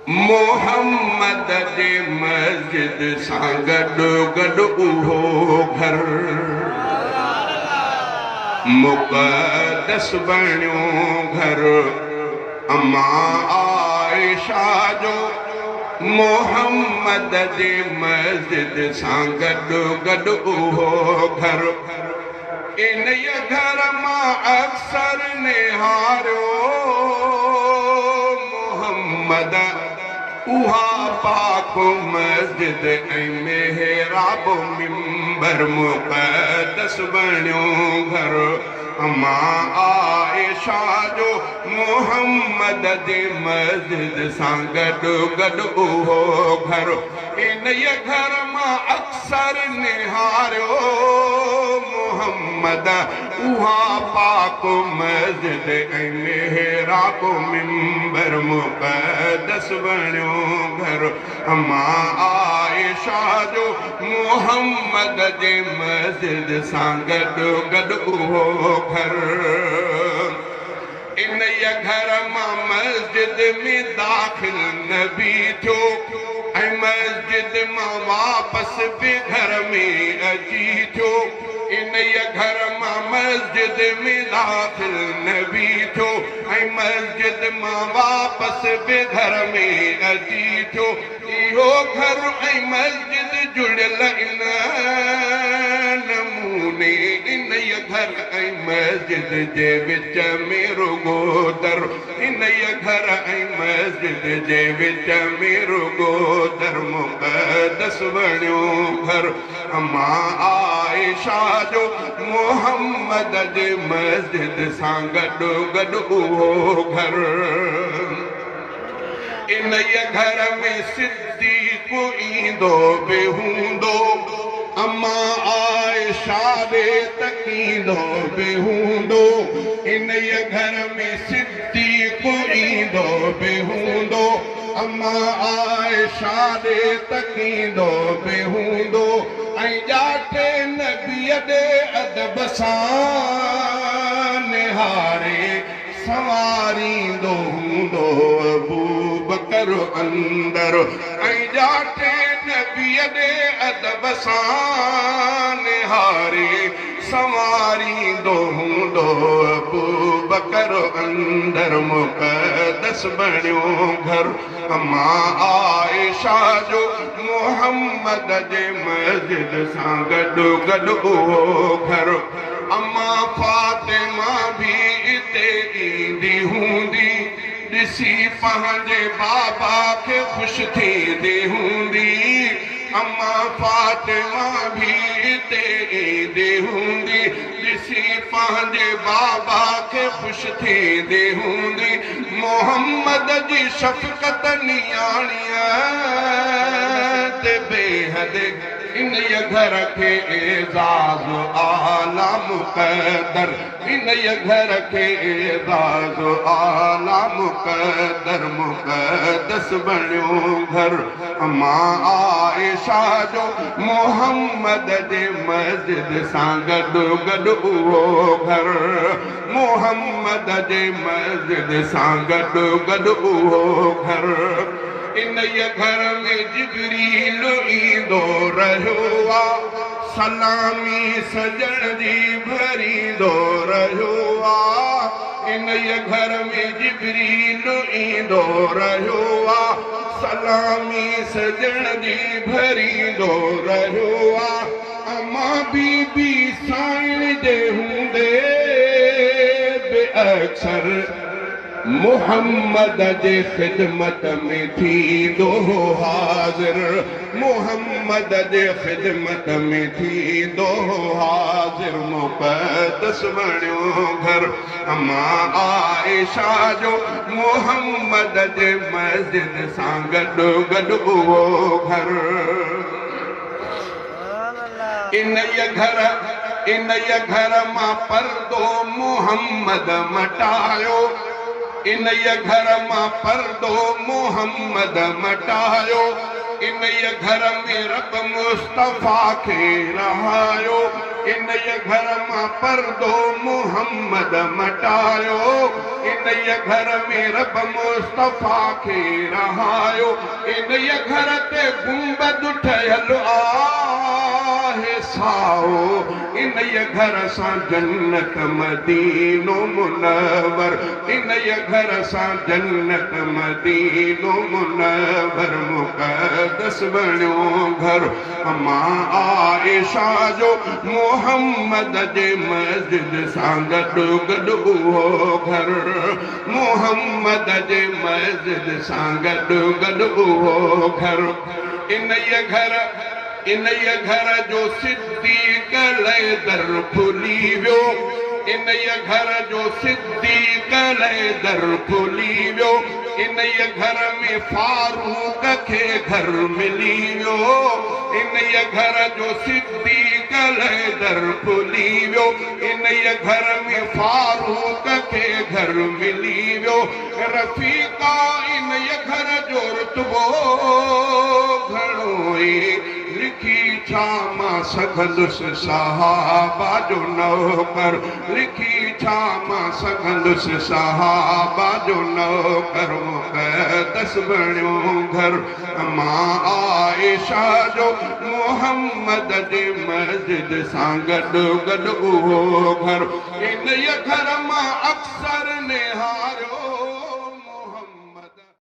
मोहम्मद जे मस्जिद सां गॾु गॾु उहो घर मुक़द्दस बणियो घर अम्मा आयशा जो मोहम्मद जे मस्जिद सां गॾु गॾु उहो घर इन घर मां अक्सर निहारियो मोहम्मद उहा पाक मस्जिद ऐं मेहराब मिंबर मुक़द्दस बणियो घर अम्मा आयशा जो मोहम्मद जे मस्जिद सां गॾु गॾु उहो घर इन घर मां अक्सर निहारियो मोहम्मद उहा पाक मस्जिद ऐं मेहराब मिंबर मुक़द्दस बणियो घर अम्मा आयशा जो मोहम्मद जे मस्जिद सां गॾु गॾु उहो घर इन घर मां मस्जिद में दाख़िल नबी थियो ऐं मस्जिद मां वापसि बि घर में अची थियो इन घर मां मस्जिद में दाख़िल नबी थियो ऐं मस्जिद मां वापसि बि घर में अची थियो इहो घर ऐं मस्जिद जुड़ियल इन नमूने इन घर ऐं मस्जिद जे विच में रुगो दर इन घर ऐं मस्जिद जे विच में रुगो दर मुक़द्दस बणियो घर अम्मा आयशा जो मोहम्मद जे मस्जिद सां गॾु गॾु उहो घर इन घर में सिद्दीक़ ईंदो बि हूंदो अम्मा आयशा ॾे तकींदो बि हूंदो इन घर में सिद्दीक़ ईंदो बि हूंदो अम्मा आयशा ॾे तकींदो बि हूंदो ऐं ॼाठे नबीअ ॾे अदब सां निहारे संवारींदो हूंदो अबू बकर अंदर ऐं ॼाठे नबीअ ॾे अदब सां निहारे संवारींदो हूंदो अबू बकर अंदर मुक़द्दस बणियो घर अम्मा आयशा जो मोहम्मद जे मस्जिद सां गॾु गॾु उहो घर अम्मा फातिमा भी इते ईंदी हूंदी ॾिसी पंहिंजे बाबा खे ख़ुशि थींदी हूंदी अम्मा फातिमा भी इते ईंदी हूंदी ॾिसी पंहिंजे बाबा खे ख़ुशि थींदी हूंदी मोहम्मद जी शफ़क़त नियाणीअ ते बेहद इन घर खे एज़ाज़ आला मुक़द्दर इन घर खे एज़ाज़ आला मुक़द्दर मुक़द्दस बणियो घर अम्मा आयशा जो मोहम्मद जे मस्जिद सां गॾु गॾु उहो घर मोहम्मद जे मस्जिद सां गॾु गॾु उहो घर इन घर में जिब्रील ईंदो रहियो आहे सलामी सजण जी भरींदो रहियो आहे इन घर में जिब्रील ईंदो रहियो आहे सलामी सजण जी भरींदो रहियो आहे अम्मा बीबी साईं जे हूंदे बि अक्सर मोहम्मद जे ख़िदमत में थींदो हाज़िर मोहम्मद जे ख़िदमत में थींदो हाज़िर मुक़द्दस बणियो घर अम्मा आयशा जो मोहम्मद जे मस्जिद सां गॾु गॾु उहो घर इन घर मां पर्दो मोहम्मद मटायो इन घर मां पर्दो मोहम्मद मटायो इन घर में रब मुस्तफ़ा खे रहायो इन घर मां पर्दो मुहम्मद मटायो इन घर में रब मुस्तफा खे रहायो इन घर ते गुंबद ठहियल आहे साओ इन घर सां जन्नत मदीनो मुनवर इन घर सां जन्नत मदीनो मुनवर मुक़द्दस बणियो घर मां आयशा जो मोहम्मद जे मस्जिद सां गॾु गॾु उहो घर मोहम्मद जे मस्जिद सां गॾु गॾु उहो घर इन घर जो सिद्दीक़ लाइ दर खुली वियो इन घर जो सिद्दीक़ लाइ दर खुली वियो इन घर में फारूक खे घर मिली वियो इन घर जो सिद्दीक़ लाइ दर खुली वियो इन घर में फारूक खे घर मिली वियो रफ़ीका इन घर जो रुतबो घणो लिखी छा मां सघंदुसि सहाबा जो नौकर लिखी छा मां सघंदुसि सहाबा जो नौकर मुक़द्दस बणियो घर मां आयशा जो मोहम्मद जे मस्जिद सां गॾु गॾु उहो घर इन घर मां अक्सर निहारियो